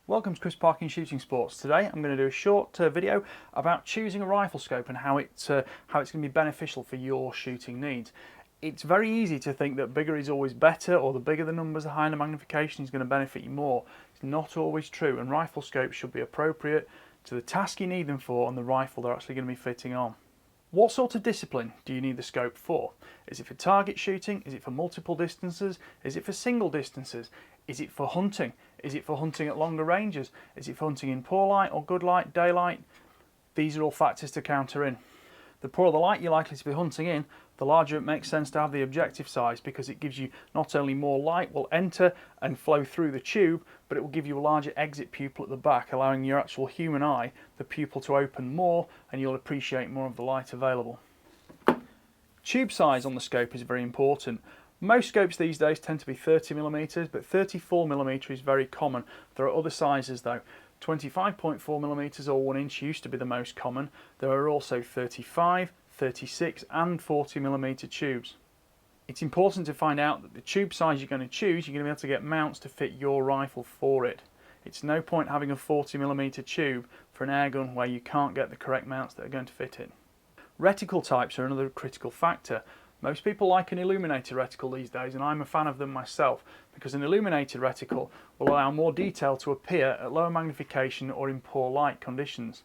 Welcome to Chris Parkin Shooting Sports. Today I'm going to do a short video about choosing a rifle scope and how it's going to be beneficial for your shooting needs. It's very easy to think that bigger is always better, or the bigger the numbers, the higher the magnification is going to benefit you more. It's not always true, and rifle scopes should be appropriate to the task you need them for and the rifle they're actually going to be fitting on. What sort of discipline do you need the scope for? Is it for target shooting? Is it for multiple distances? Is it for single distances? Is it for hunting? Is it for hunting at longer ranges? Is it for hunting in poor light or good light, daylight? These are all factors to counter in. The poorer the light you're likely to be hunting in, the larger it makes sense to have the objective size, because it gives you not only more light will enter and flow through the tube, but it will give you a larger exit pupil at the back, allowing your actual human eye, the pupil, to open more, and you'll appreciate more of the light available. Tube size on the scope is very important. Most scopes these days tend to be 30mm, but 34mm is very common. There are other sizes though. 25.4mm or 1 inch used to be the most common. There are also 35, 36 and 40mm tubes. It's important to find out that the tube size you're going to choose, you're going to be able to get mounts to fit your rifle for it. It's no point having a 40mm tube for an airgun where you can't get the correct mounts that are going to fit it. Reticle types are another critical factor. Most people like an illuminated reticle these days, and I'm a fan of them myself, because an illuminated reticle will allow more detail to appear at lower magnification or in poor light conditions.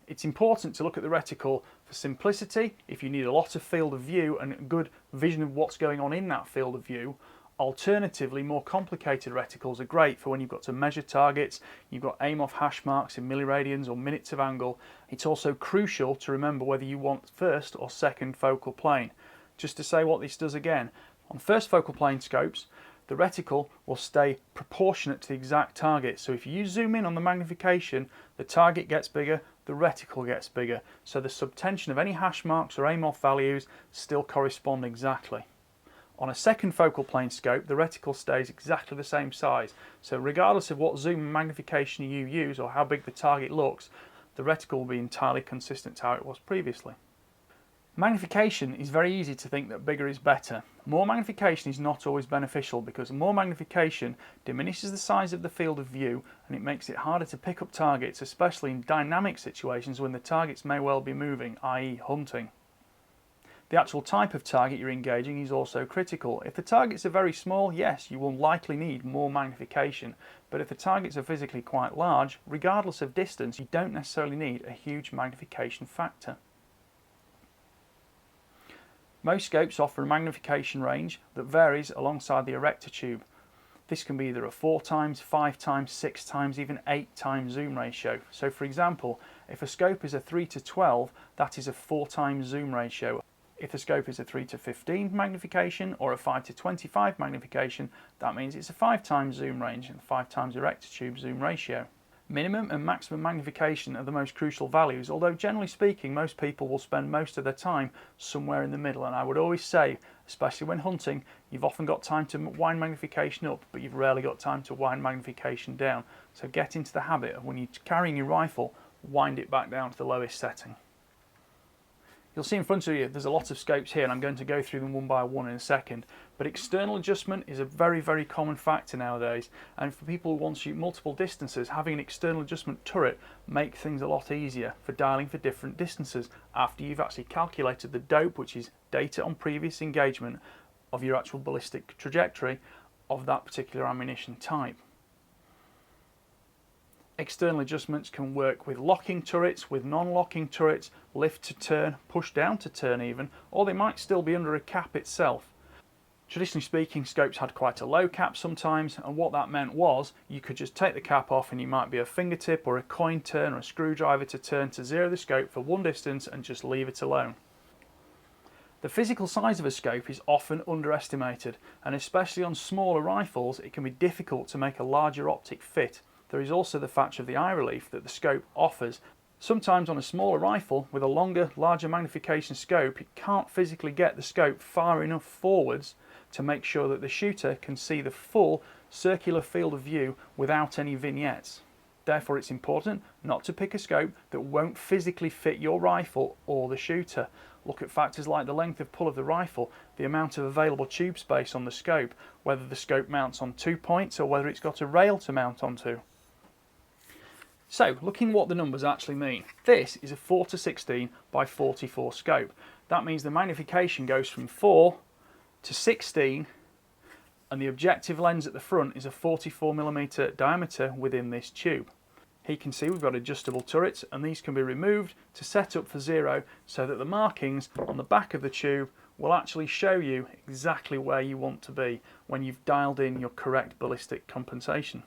It's important to look at the reticle for simplicity, if you need a lot of field of view and a good vision of what's going on in that field of view. Alternatively, more complicated reticles are great for when you've got to measure targets, you've got aim off hash marks in milliradians or minutes of angle. It's also crucial to remember whether you want first or second focal plane. Just to say what this does again, on first focal plane scopes, the reticle will stay proportionate to the exact target. So if you zoom in on the magnification, the target gets bigger, the reticle gets bigger. So the subtension of any hash marks or aim off values still correspond exactly. On a second focal plane scope, the reticle stays exactly the same size. So regardless of what zoom and magnification you use or how big the target looks, the reticle will be entirely consistent to how it was previously. Magnification is very easy to think that bigger is better. More magnification is not always beneficial, because more magnification diminishes the size of the field of view and it makes it harder to pick up targets, especially in dynamic situations when the targets may well be moving, i.e. hunting. The actual type of target you're engaging is also critical. If the targets are very small, yes, you will likely need more magnification, but if the targets are physically quite large, regardless of distance, you don't necessarily need a huge magnification factor. Most scopes offer a magnification range that varies alongside the erector tube. This can be either a 4x, 5x, 6x, even 8x zoom ratio. So for example, if a scope is a 3:12, that is a 4x zoom ratio. If the scope is a 3:15 magnification or a 5:25 magnification, that means it's a 5x zoom range and 5x erector tube zoom ratio. Minimum and maximum magnification are the most crucial values, although generally speaking most people will spend most of their time somewhere in the middle, and I would always say, especially when hunting, you've often got time to wind magnification up, but you've rarely got time to wind magnification down. So get into the habit of, when you're carrying your rifle, wind it back down to the lowest setting. You'll see in front of you there's a lot of scopes here, and I'm going to go through them one by one in a second. But external adjustment is a very common factor nowadays, and for people who want to shoot multiple distances, having an external adjustment turret makes things a lot easier for dialing for different distances after you've actually calculated the dope, which is data on previous engagement of your actual ballistic trajectory of that particular ammunition type. External adjustments can work with locking turrets, with non-locking turrets, lift to turn, push down to turn even, or they might still be under a cap itself. Traditionally speaking, scopes had quite a low cap sometimes, and what that meant was you could just take the cap off and you might be a fingertip or a coin turn or a screwdriver to turn to zero the scope for one distance and just leave it alone. The physical size of a scope is often underestimated, and especially on smaller rifles it can be difficult to make a larger optic fit. There is also the factor of the eye relief that the scope offers. Sometimes on a smaller rifle with a longer, larger magnification scope, it can't physically get the scope far enough forwards to make sure that the shooter can see the full circular field of view without any vignettes. Therefore it's important not to pick a scope that won't physically fit your rifle or the shooter. Look at factors like the length of pull of the rifle, the amount of available tube space on the scope, whether the scope mounts on 2 points or whether it's got a rail to mount onto. So looking what the numbers actually mean, this is a 4 to 16 by 44 scope. That means the magnification goes from 4 to 16, and the objective lens at the front is a 44mm diameter within this tube. Here you can see we've got adjustable turrets, and these can be removed to set up for 0 so that the markings on the back of the tube will actually show you exactly where you want to be when you've dialed in your correct ballistic compensation.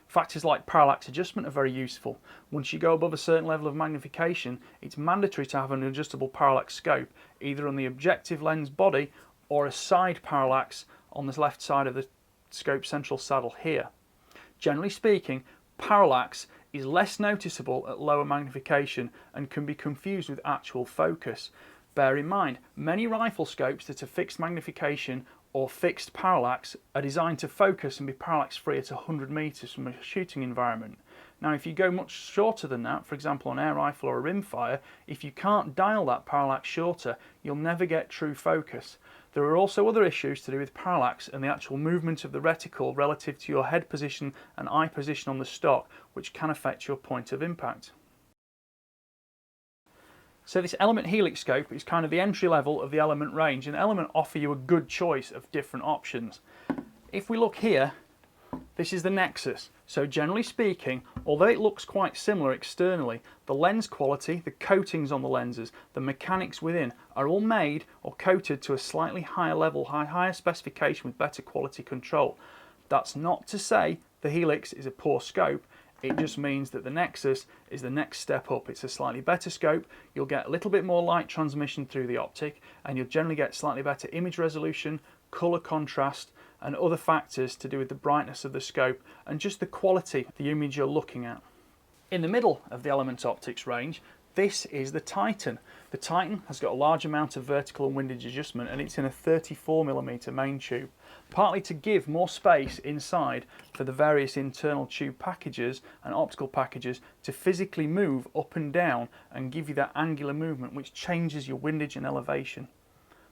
Factors like parallax adjustment are very useful. Once you go above a certain level of magnification, it's mandatory to have an adjustable parallax scope, either on the objective lens body or a side parallax on the left side of the scope central saddle here. Generally speaking, parallax is less noticeable at lower magnification and can be confused with actual focus. Bear in mind, many rifle scopes that are fixed magnification or fixed parallax are designed to focus and be parallax free at 100 meters from a shooting environment. Now if you go much shorter than that, for example on air rifle or a rimfire, if you can't dial that parallax shorter, you'll never get true focus. There are also other issues to do with parallax and the actual movement of the reticle relative to your head position and eye position on the stock, which can affect your point of impact. So this Element Helix scope is kind of the entry level of the Element range, and Element offer you a good choice of different options. If we look here, this is the Nexus. So generally speaking, although it looks quite similar externally, the lens quality, the coatings on the lenses, the mechanics within are all made or coated to a slightly higher level, higher specification with better quality control. That's not to say the Helix is a poor scope. It just means that the Nexus is the next step up. It's a slightly better scope, you'll get a little bit more light transmission through the optic, and you'll generally get slightly better image resolution, colour contrast, and other factors to do with the brightness of the scope and just the quality of the image you're looking at. In the middle of the Element Optics range, this is the Titan. The Titan has got a large amount of vertical and windage adjustment, and it's in a 34mm main tube, partly to give more space inside for the various internal tube packages and optical packages to physically move up and down and give you that angular movement which changes your windage and elevation.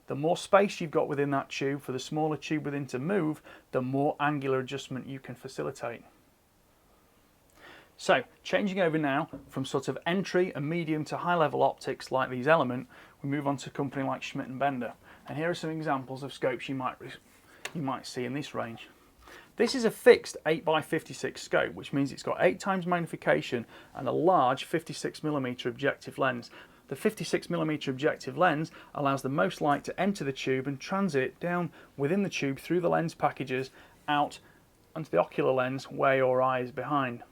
The more space you've got within that tube for the smaller tube within to move, the more angular adjustment you can facilitate. So, changing over now from sort of entry and medium to high level optics like these Element, we move on to a company like Schmidt and Bender. And here are some examples of scopes you might see in this range. This is a fixed 8x56 scope, which means it's got 8 times magnification and a large 56mm objective lens. The 56mm objective lens allows the most light to enter the tube and transit down within the tube through the lens packages out onto the ocular lens where your eye is behind.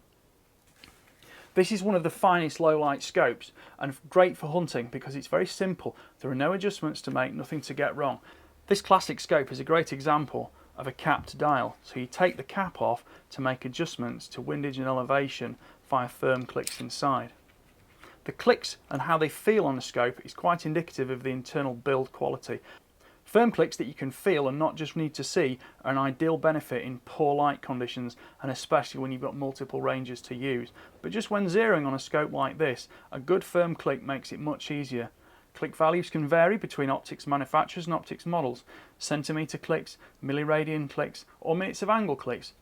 This is one of the finest low light scopes and great for hunting because it's very simple. There are no adjustments to make, nothing to get wrong. This classic scope is a great example of a capped dial. So you take the cap off to make adjustments to windage and elevation via firm clicks inside. The clicks and how they feel on the scope is quite indicative of the internal build quality. Firm clicks that you can feel and not just need to see are an ideal benefit in poor light conditions, and especially when you've got multiple ranges to use. But just when zeroing on a scope like this, a good firm click makes it much easier. Click values can vary between optics manufacturers and optics models. Centimetre clicks, milliradian clicks, or minutes of angle clicks.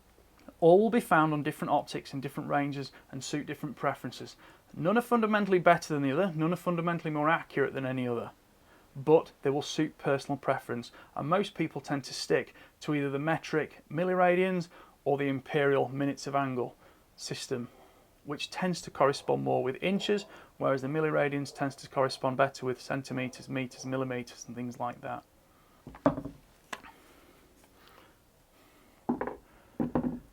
All will be found on different optics in different ranges and suit different preferences. None are fundamentally better than the other, none are fundamentally more accurate than any other. But they will suit personal preference, and most people tend to stick to either the metric milliradians or the imperial minutes of angle system, which tends to correspond more with inches, whereas the milliradians tends to correspond better with centimetres, metres, millimetres and things like that.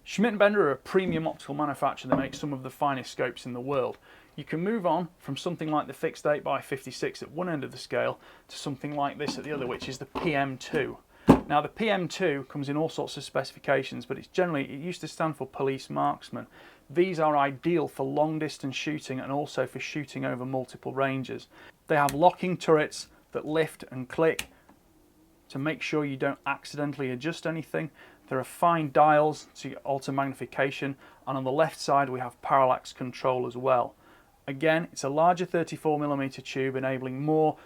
Schmidt and Bender are a premium optical manufacturer that makes some of the finest scopes in the world. You can move on from something like the fixed 8x56 at one end of the scale to something like this at the other, which is the PM2. Now the PM2 comes in all sorts of specifications, but it used to stand for police marksman. These are ideal for long distance shooting and also for shooting over multiple ranges. They have locking turrets that lift and click to make sure you don't accidentally adjust anything. There are fine dials to alter magnification, and on the left side we have parallax control as well. Again, it's a larger 34mm tube enabling more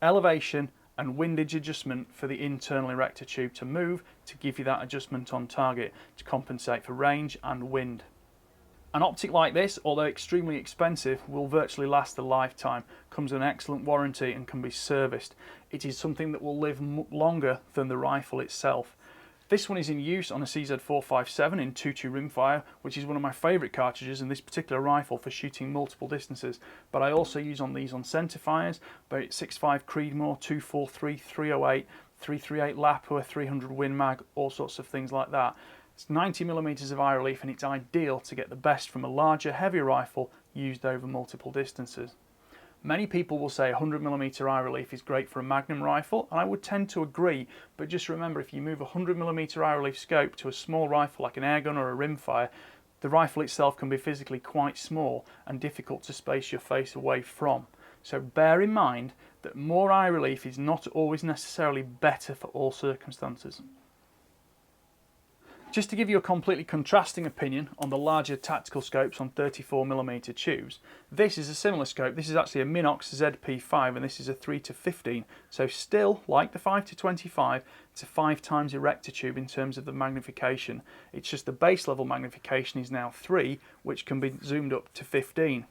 elevation and windage adjustment for the internal erector tube to move to give you that adjustment on target to compensate for range and wind. An optic like this, although extremely expensive, will virtually last a lifetime, comes with an excellent warranty and can be serviced. It is something that will live longer than the rifle itself. This one is in use on a CZ457 in 2.2 rimfire, which is one of my favourite cartridges in this particular rifle for shooting multiple distances. But I also use these on centerfires, but 6.5 Creedmoor, 243, 308, 338 Lapua, 300 Win Mag, all sorts of things like that. It's 90mm of eye relief and it's ideal to get the best from a larger, heavier rifle used over multiple distances. Many people will say 100mm eye relief is great for a Magnum rifle, and I would tend to agree, but just remember, if you move a 100mm eye relief scope to a small rifle like an airgun or a rimfire, the rifle itself can be physically quite small and difficult to space your face away from. So bear in mind that more eye relief is not always necessarily better for all circumstances. Just to give you a completely contrasting opinion on the larger tactical scopes on 34mm tubes, this is a similar scope. This is actually a Minox ZP5 and this is a 3-15, so still, like the 5-25, it's a 5 times erector tube in terms of the magnification. It's just the base level magnification is now 3, which can be zoomed up to 15.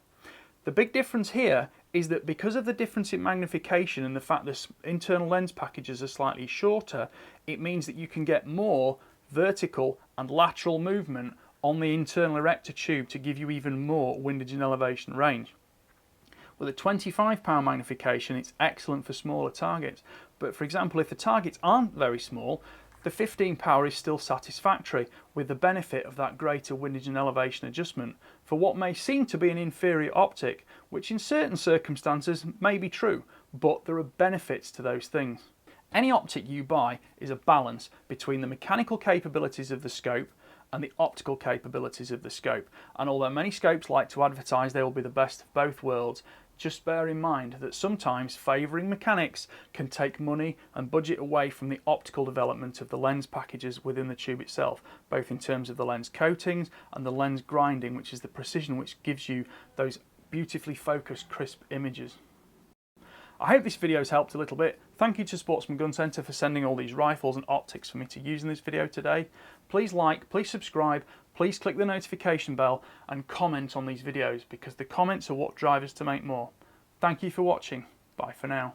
The big difference here is that because of the difference in magnification and the fact that internal lens packages are slightly shorter, it means that you can get more vertical and lateral movement on the internal erector tube to give you even more windage and elevation range. With a 25-pound magnification, it's excellent for smaller targets, but for example, if the targets aren't very small, the 15 power is still satisfactory, with the benefit of that greater windage and elevation adjustment for what may seem to be an inferior optic, which in certain circumstances may be true, but there are benefits to those things. Any optic you buy is a balance between the mechanical capabilities of the scope and the optical capabilities of the scope. And although many scopes like to advertise they will be the best of both worlds, just bear in mind that sometimes favouring mechanics can take money and budget away from the optical development of the lens packages within the tube itself, both in terms of the lens coatings and the lens grinding, which is the precision which gives you those beautifully focused, crisp images. I hope this video has helped a little bit. Thank you to Sportsman Gun Centre for sending all these rifles and optics for me to use in this video today. Please like, please subscribe, please click the notification bell and comment on these videos because the comments are what drive us to make more. Thank you for watching. Bye for now.